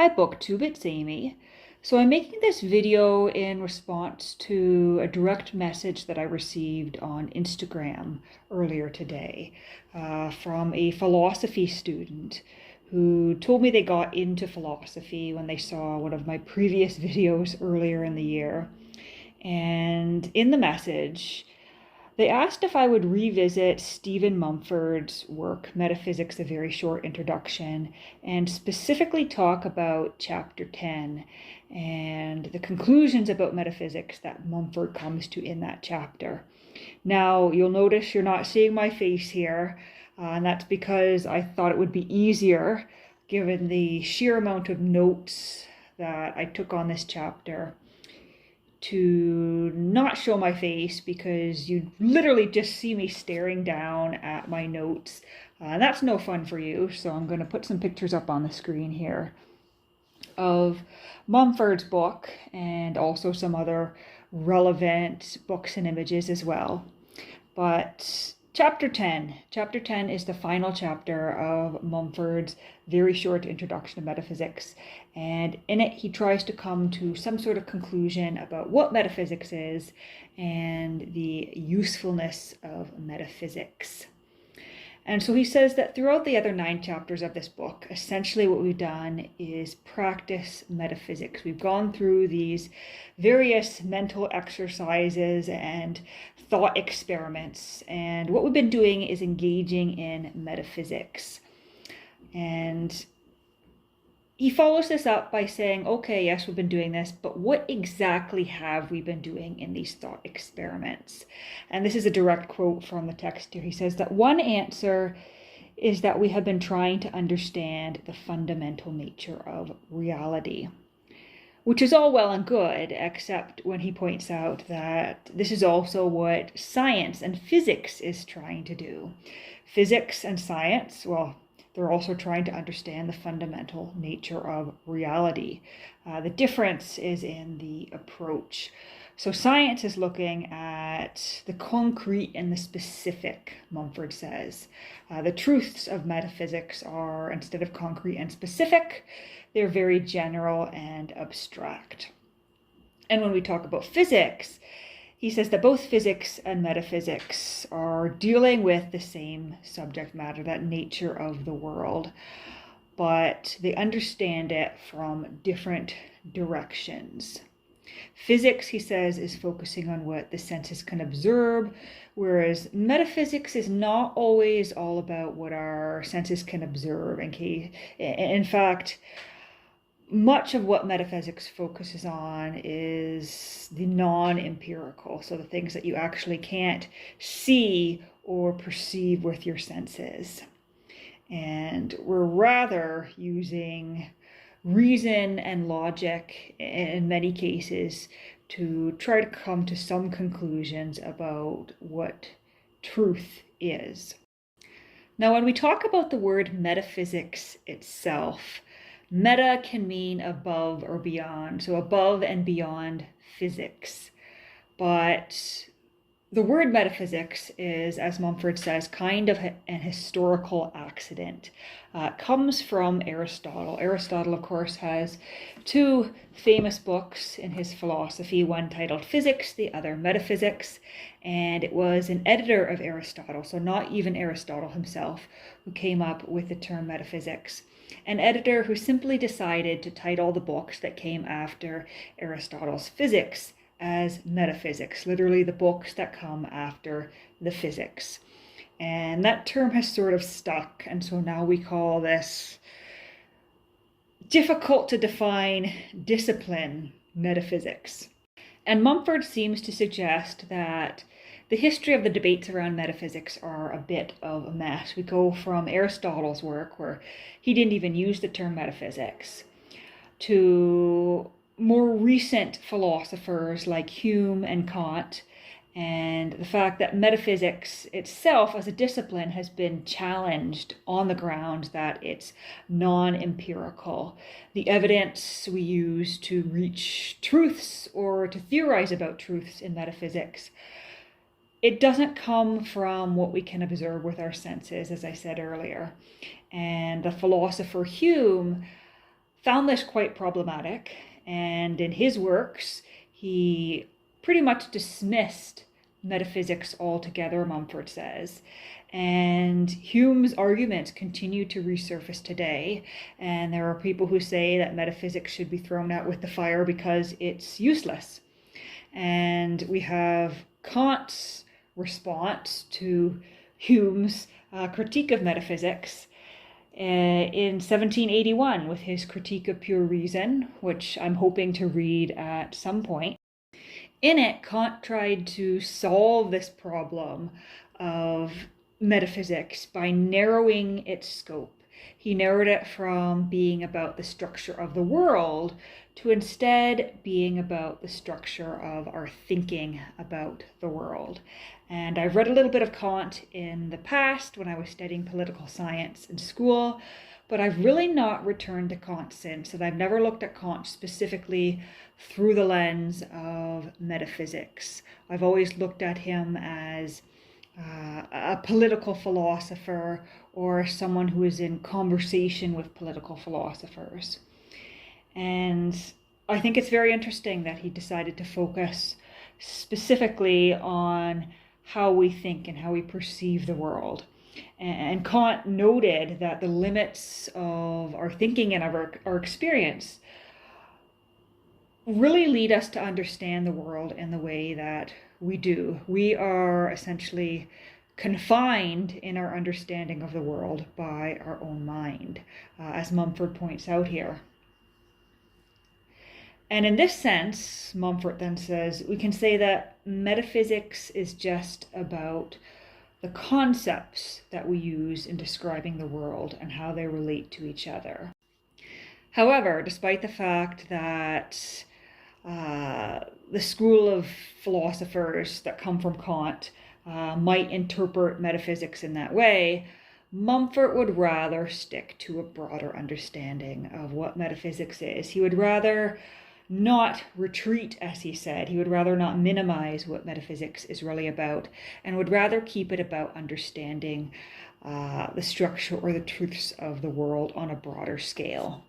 Hi BookTube, it's Amy. So I'm making this video in response to a direct message that I received on Instagram earlier today from a philosophy student who told me they got into philosophy when they saw one of my previous videos earlier in the year. And in the message, they asked if I would revisit Stephen Mumford's work, Metaphysics, A Very Short Introduction, and specifically talk about Chapter 10 and the conclusions about metaphysics that Mumford comes to in that chapter. Now, you'll notice you're not seeing my face here, and that's because I thought it would be easier, given the sheer amount of notes that I took on this chapter, to not show my face because you literally just see me staring down at my notes. And that's no fun for you, so I'm going to put some pictures up on the screen here of Mumford's book and also some other relevant books and images as well. But Chapter 10 is the final chapter of Mumford's very short introduction to metaphysics, and in it he tries to come to some sort of conclusion about what metaphysics is and the usefulness of metaphysics. And so he says that throughout the other 9 chapters of this book, essentially what we've done is practice metaphysics. We've gone through these various mental exercises and thought experiments. And what we've been doing is engaging in metaphysics. And he follows this up by saying, okay, yes, we've been doing this, but what exactly have we been doing in these thought experiments? And this is a direct quote from the text here. He says that one answer is that we have been trying to understand the fundamental nature of reality, which is all well and good, except when he points out that this is also what science and physics is trying to do. Physics and science, well, they're also trying to understand the fundamental nature of reality. The difference is in the approach. So science is looking at the concrete and the specific, Mumford says. The truths of metaphysics are, instead of concrete and specific, they're very general and abstract. And when we talk about physics, he says that both physics and metaphysics are dealing with the same subject matter, that nature of the world, but they understand it from different directions. Physics, he says, is focusing on what the senses can observe, whereas metaphysics is not always all about what our senses can observe. In fact, much of what metaphysics focuses on is the non-empirical, so the things that you actually can't see or perceive with your senses. And we're rather using reason and logic in many cases to try to come to some conclusions about what truth is. Now, when we talk about the word metaphysics itself, meta can mean above or beyond, so above and beyond physics. But the word metaphysics is, as Mumford says, kind of an historical accident. It comes from Aristotle. Aristotle, of course, has 2 famous books in his philosophy, one titled Physics, the other Metaphysics, and it was an editor of Aristotle, so not even Aristotle himself, who came up with the term metaphysics. An editor who simply decided to title the books that came after Aristotle's Physics as Metaphysics, literally the books that come after the physics. And that term has sort of stuck, and so now we call this difficult to define discipline metaphysics. And Mumford seems to suggest that the history of the debates around metaphysics are a bit of a mess. We go from Aristotle's work, where he didn't even use the term metaphysics, to more recent philosophers like Hume and Kant, and the fact that metaphysics itself as a discipline has been challenged on the ground that it's non-empirical. The evidence we use to reach truths or to theorize about truths in metaphysics, it doesn't come from what we can observe with our senses, as I said earlier. And the philosopher Hume found this quite problematic, and in his works, he pretty much dismissed metaphysics altogether, Mumford says. And Hume's arguments continue to resurface today, and there are people who say that metaphysics should be thrown out with the fire because it's useless. And we have Kant's response to Hume's critique of metaphysics in 1781 with his Critique of Pure Reason, which I'm hoping to read at some point. In it, Kant tried to solve this problem of metaphysics by narrowing its scope. He narrowed it from being about the structure of the world to instead being about the structure of our thinking about the world. And I've read a little bit of Kant in the past when I was studying political science in school, but I've really not returned to Kant since, and I've never looked at Kant specifically through the lens of metaphysics. I've always looked at him as a political philosopher or someone who is in conversation with political philosophers. And I think it's very interesting that he decided to focus specifically on how we think and how we perceive the world. And Kant noted that the limits of our thinking and of our experience really lead us to understand the world in the way that we do. We are essentially confined in our understanding of the world by our own mind, as Mumford points out here. And in this sense, Mumford then says, we can say that metaphysics is just about the concepts that we use in describing the world and how they relate to each other. However, despite the fact that the school of philosophers that come from Kant might interpret metaphysics in that way, Mumford would rather stick to a broader understanding of what metaphysics is. He would rather not retreat, as he said. He would rather not minimize what metaphysics is really about, and would rather keep it about understanding the structure or the truths of the world on a broader scale.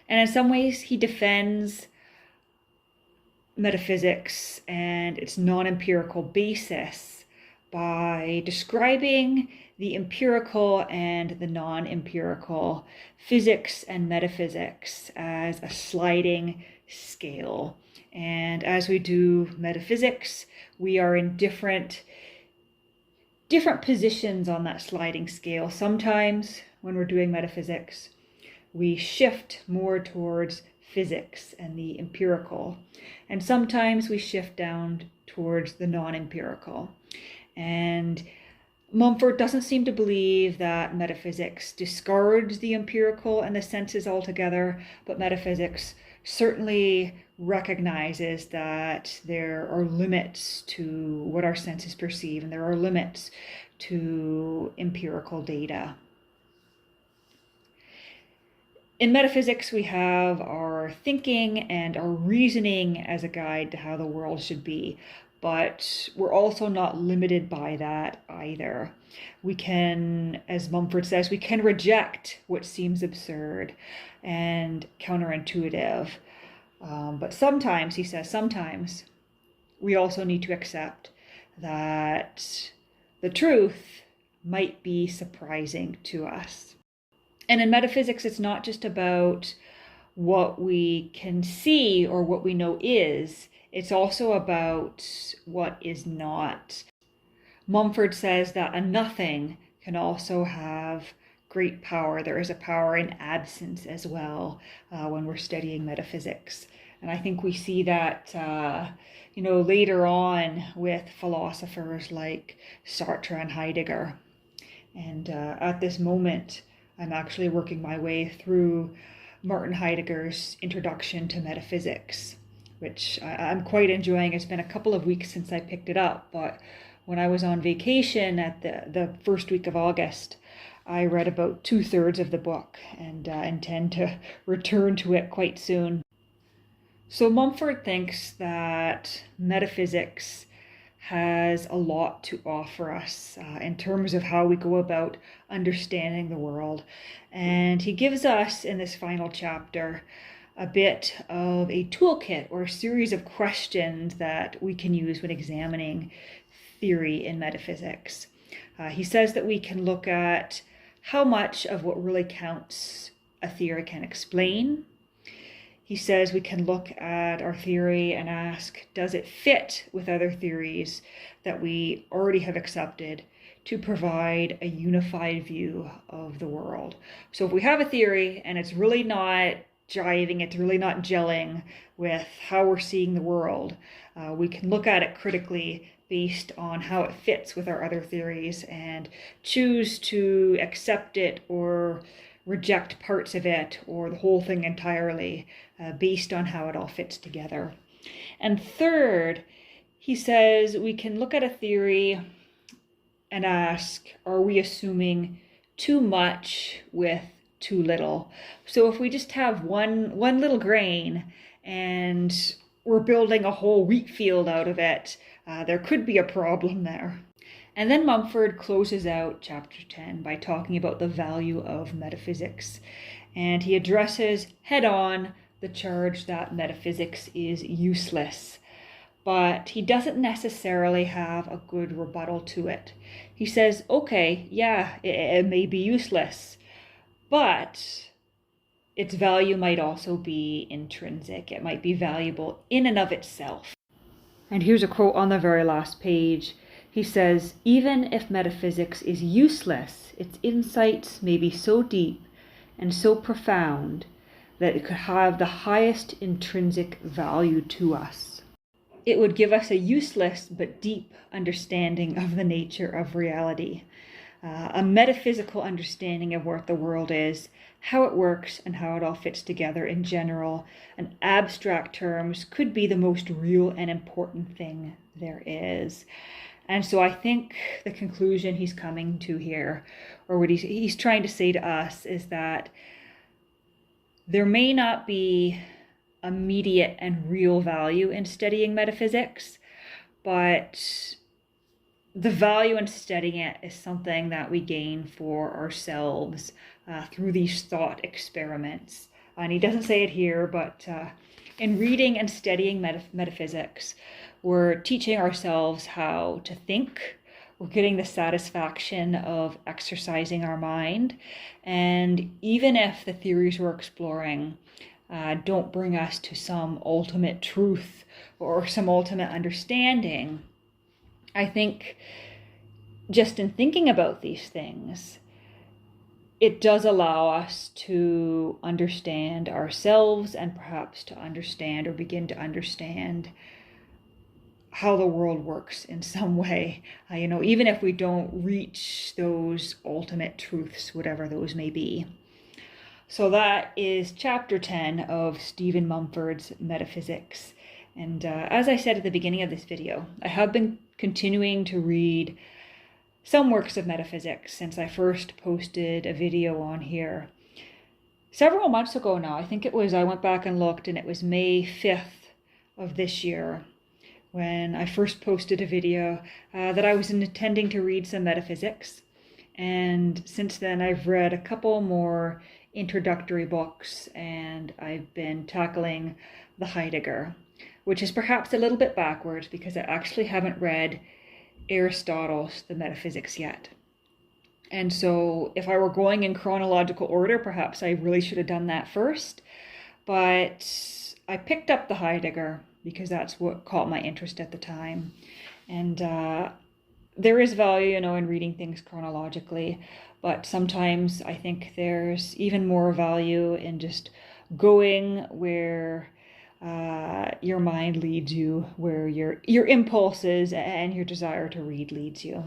And in some ways, he defends metaphysics and its non-empirical basis by describing the empirical and the non-empirical, physics and metaphysics, as a sliding scale. And as we do metaphysics, we are in different positions on that sliding scale. Sometimes when we're doing metaphysics, we shift more towards physics and the empirical. And sometimes we shift down towards the non-empirical. And Mumford doesn't seem to believe that metaphysics discards the empirical and the senses altogether, but metaphysics certainly recognizes that there are limits to what our senses perceive, and there are limits to empirical data. In metaphysics, we have our thinking and our reasoning as a guide to how the world should be, but we're also not limited by that either. We can, as Mumford says, we can reject what seems absurd and counterintuitive. But sometimes, he says, sometimes we also need to accept that the truth might be surprising to us. And in metaphysics, it's not just about what we can see or what we know is. It's also about what is not. Mumford says that a nothing can also have great power. There is a power in absence as well when we're studying metaphysics. And I think we see that later on with philosophers like Sartre and Heidegger. And at this moment, I'm actually working my way through Martin Heidegger's Introduction to Metaphysics, which I'm quite enjoying. It's been a couple of weeks since I picked it up, but when I was on vacation at the first week of August, I read about 2/3 of the book and intend to return to it quite soon. So Mumford thinks that metaphysics has a lot to offer us in terms of how we go about understanding the world. And he gives us in this final chapter a bit of a toolkit or a series of questions that we can use when examining theory in metaphysics. He says that we can look at how much of what really counts a theory can explain. He says we can look at our theory and ask, does it fit with other theories that we already have accepted to provide a unified view of the world? So if we have a theory and it's really not jiving, it's really not gelling with how we're seeing the world, we can look at it critically based on how it fits with our other theories and choose to accept it or reject parts of it or the whole thing entirely based on how it all fits together. And third, he says we can look at a theory and ask, are we assuming too much with too little? So if we just have one little grain and we're building a whole wheat field out of it, there could be a problem there. And then Mumford closes out chapter 10 by talking about the value of metaphysics. And he addresses head-on the charge that metaphysics is useless. But he doesn't necessarily have a good rebuttal to it. He says, okay, yeah, it may be useless, but its value might also be intrinsic. It might be valuable in and of itself. And here's a quote on the very last page. He says, even if metaphysics is useless, its insights may be so deep and so profound that it could have the highest intrinsic value to us. It would give us a useless but deep understanding of the nature of reality, a metaphysical understanding of what the world is, how it works, and how it all fits together in general and abstract terms could be the most real and important thing there is. And so I think the conclusion he's coming to here, or what he's trying to say to us, is that there may not be immediate and real value in studying metaphysics, but the value in studying it is something that we gain for ourselves through these thought experiments. And he doesn't say it here, but in reading and studying metaphysics, we're teaching ourselves how to think. We're getting the satisfaction of exercising our mind. And even if the theories we're exploring don't bring us to some ultimate truth or some ultimate understanding, I think just in thinking about these things, it does allow us to understand ourselves and perhaps to understand or begin to understand how the world works in some way, even if we don't reach those ultimate truths, whatever those may be. So that is chapter 10 of Stephen Mumford's Metaphysics. And as I said at the beginning of this video, I have been continuing to read some works of metaphysics since I first posted a video on here several months ago now. I think I went back and looked, and it was May 5th of this year when I first posted a video that I was intending to read some metaphysics. And since then I've read a couple more introductory books, and I've been tackling the Heidegger, which is perhaps a little bit backwards because I actually haven't read Aristotle's The Metaphysics yet. And so if I were going in chronological order, perhaps I really should have done that first. But I picked up the Heidegger because that's what caught my interest at the time. And there is value, in reading things chronologically, but sometimes I think there's even more value in just going where your mind leads you, where your impulses and your desire to read leads you.